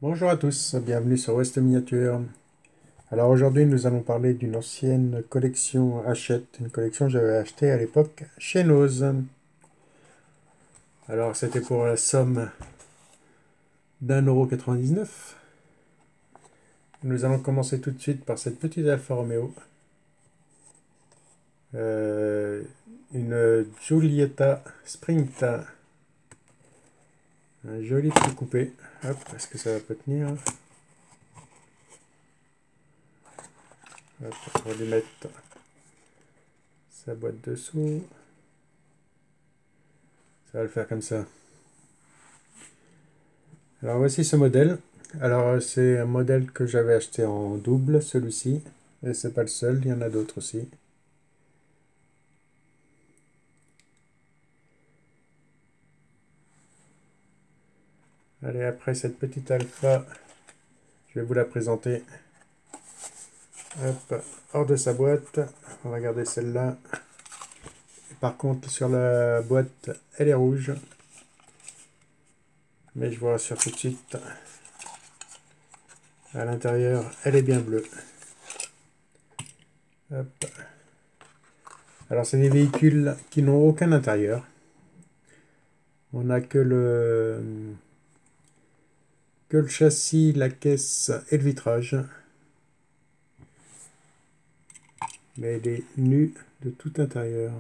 Bonjour à tous, bienvenue sur Ouest Miniature. Alors aujourd'hui nous allons parler d'une ancienne collection Hachette, une collection que j'avais achetée à l'époque chez Noz. Alors c'était pour la somme d'1,99 €. Nous allons commencer tout de suite par cette petite Alfa Romeo. Euh, une Giulietta Sprint. Un joli petit coupé. Hop, est-ce que ça peut tenir? Hop, on va lui mettre sa boîte dessous. Ça va le faire comme ça. Alors voici ce modèle. Alors c'est un modèle que j'avais acheté en double, celui-ci. Et c'est pas le seul, il y en a d'autres aussi. Allez, après cette petite alpha, je vais vous la présenter. Hop, hors de sa boîte. On va garder celle-là. Par contre, sur la boîte, elle est rouge. Mais je vous rassure tout de suite, à l'intérieur, elle est bien bleue. Hop. Alors, c'est des véhicules qui n'ont aucun intérieur. On n'a que le châssis, la caisse et le vitrage. Mais elle est nue de tout intérieur.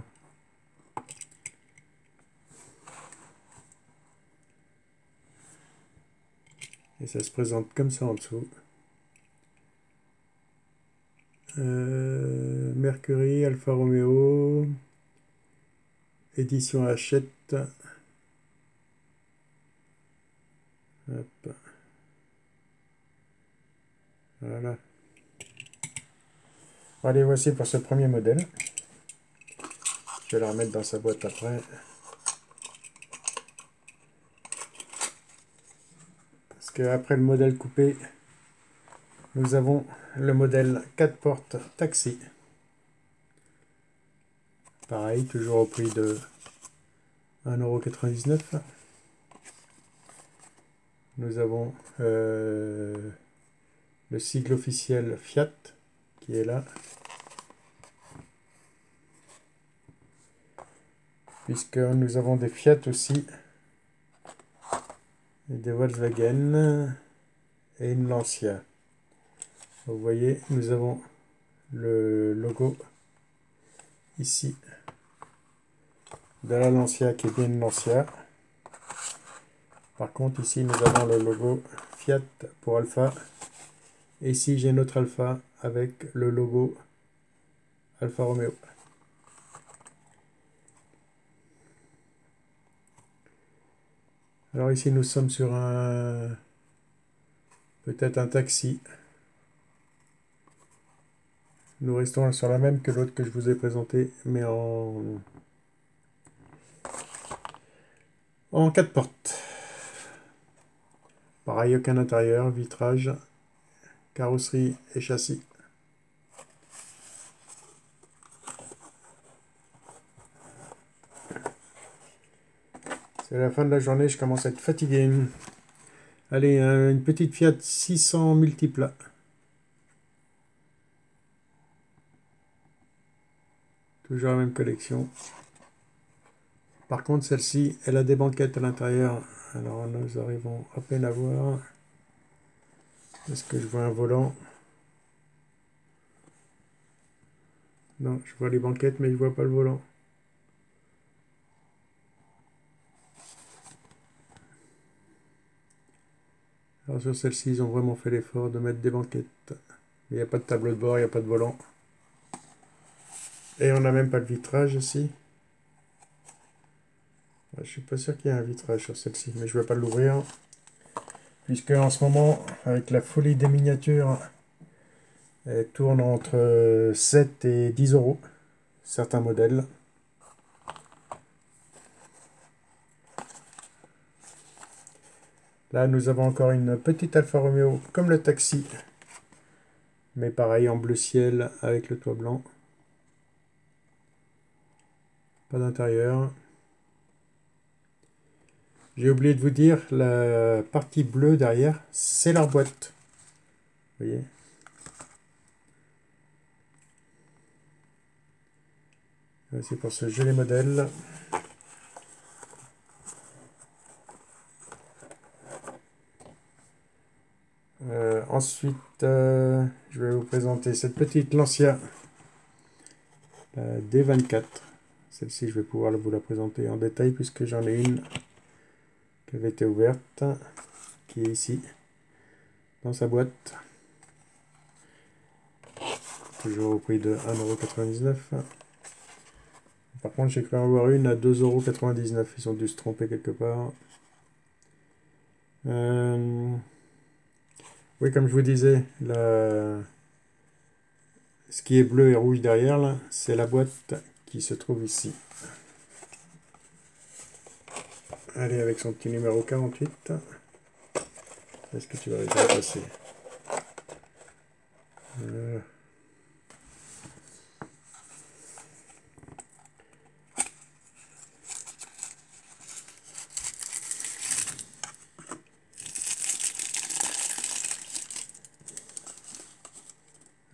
Et ça se présente comme ça en dessous. Mercury, Alfa Romeo, édition Hachette. Hop. Voilà. Allez, voici pour ce premier modèle. Je vais la remettre dans sa boîte après. Parce qu'après le modèle coupé, nous avons le modèle 4 portes taxi. Pareil, toujours au prix de 1,99 €. Nous avons le sigle officiel Fiat qui est là. Puisque nous avons des Fiat aussi, et des Volkswagen et une Lancia. Vous voyez, nous avons le logo ici de la Lancia qui est bien une Lancia. Par contre, ici, nous avons le logo Fiat pour Alpha. Et ici, j'ai notre Alpha avec le logo Alfa Romeo. Alors ici, nous sommes sur peut-être un taxi. Nous restons sur la même que l'autre que je vous ai présenté, mais en 4 portes. Pareil, aucun intérieur, vitrage, carrosserie et châssis. C'est la fin de la journée, je commence à être fatigué. Allez, une petite Fiat 600 multiples. Toujours la même collection. Par contre, celle-ci, elle a des banquettes à l'intérieur. Alors, nous arrivons à peine à voir. Est-ce que je vois un volant? Non, je vois les banquettes, mais je vois pas le volant. Alors, sur celle-ci, ils ont vraiment fait l'effort de mettre des banquettes. Mais il n'y a pas de tableau de bord, il n'y a pas de volant. Et on n'a même pas le vitrage ici. Je suis pas sûr qu'il y ait un vitrage sur celle-ci, mais je ne vais pas l'ouvrir. Puisque en ce moment, avec la folie des miniatures, elle tourne entre 7 et 10 €, certains modèles. Là, nous avons encore une petite Alfa Romeo, comme le taxi. Mais pareil, en bleu ciel, avec le toit blanc. Pas d'intérieur. J'ai oublié de vous dire, la partie bleue derrière, c'est leur boîte. Vous voyez? C'est pour ce joli modèle. Ensuite, je vais vous présenter cette petite Lancia, la D24. Celle-ci, je vais pouvoir vous la présenter en détail puisque j'en ai une qui avait été ouverte, qui est ici, dans sa boîte. Toujours au prix de 1,99 €. Par contre, j'ai cru en voir une à 2,99 €. Ils ont dû se tromper quelque part. Oui, comme je vous disais, ce qui est bleu et rouge derrière, là, c'est la boîte qui se trouve ici. Allez, avec son petit numéro 48. Est-ce que tu vas réussir à passer?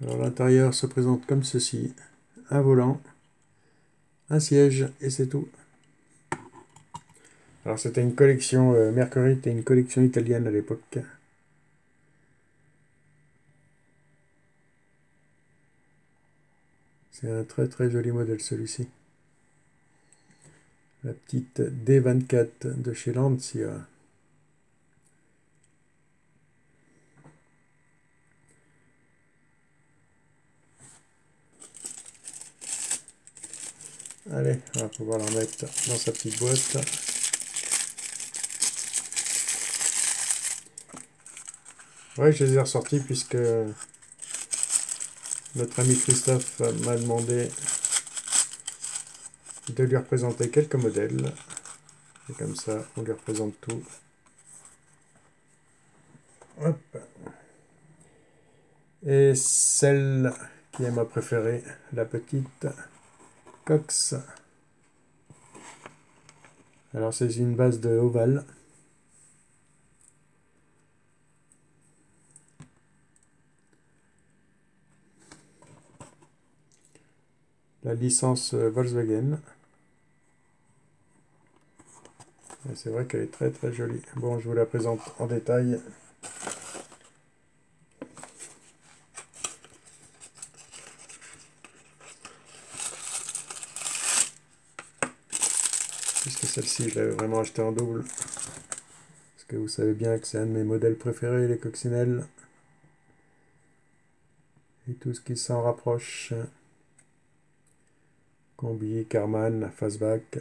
Alors l'intérieur se présente comme ceci. Un volant, un siège et c'est tout. Alors c'était une collection, Mercury était une collection italienne à l'époque. C'est un très très joli modèle celui-ci. La petite D24 de chez Lancia. Allez, on va pouvoir la mettre dans sa petite boîte. Ouais, je les ai ressortis puisque notre ami Christophe m'a demandé de lui représenter quelques modèles. Et comme ça, on lui représente tout. Hop. Et celle qui est ma préférée, la petite Cox. Alors c'est une base de ovale. La licence Volkswagen. C'est vrai qu'elle est très très jolie. Bon, je vous la présente en détail. Puisque celle-ci, je l'avais vraiment achetée en double. Parce que vous savez bien que c'est un de mes modèles préférés, les coccinelles. Et tout ce qui s'en rapproche. Combi, Karmann, Fastback.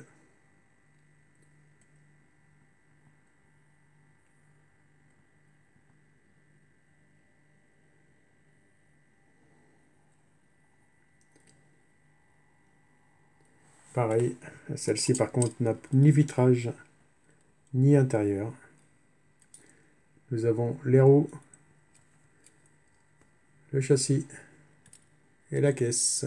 Pareil, celle-ci par contre n'a ni vitrage, ni intérieur. Nous avons les roues, le châssis et la caisse.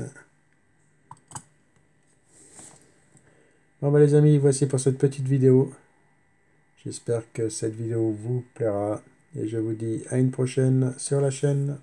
Bon bah les amis, voici pour cette petite vidéo. J'espère que cette vidéo vous plaira et je vous dis à une prochaine sur la chaîne.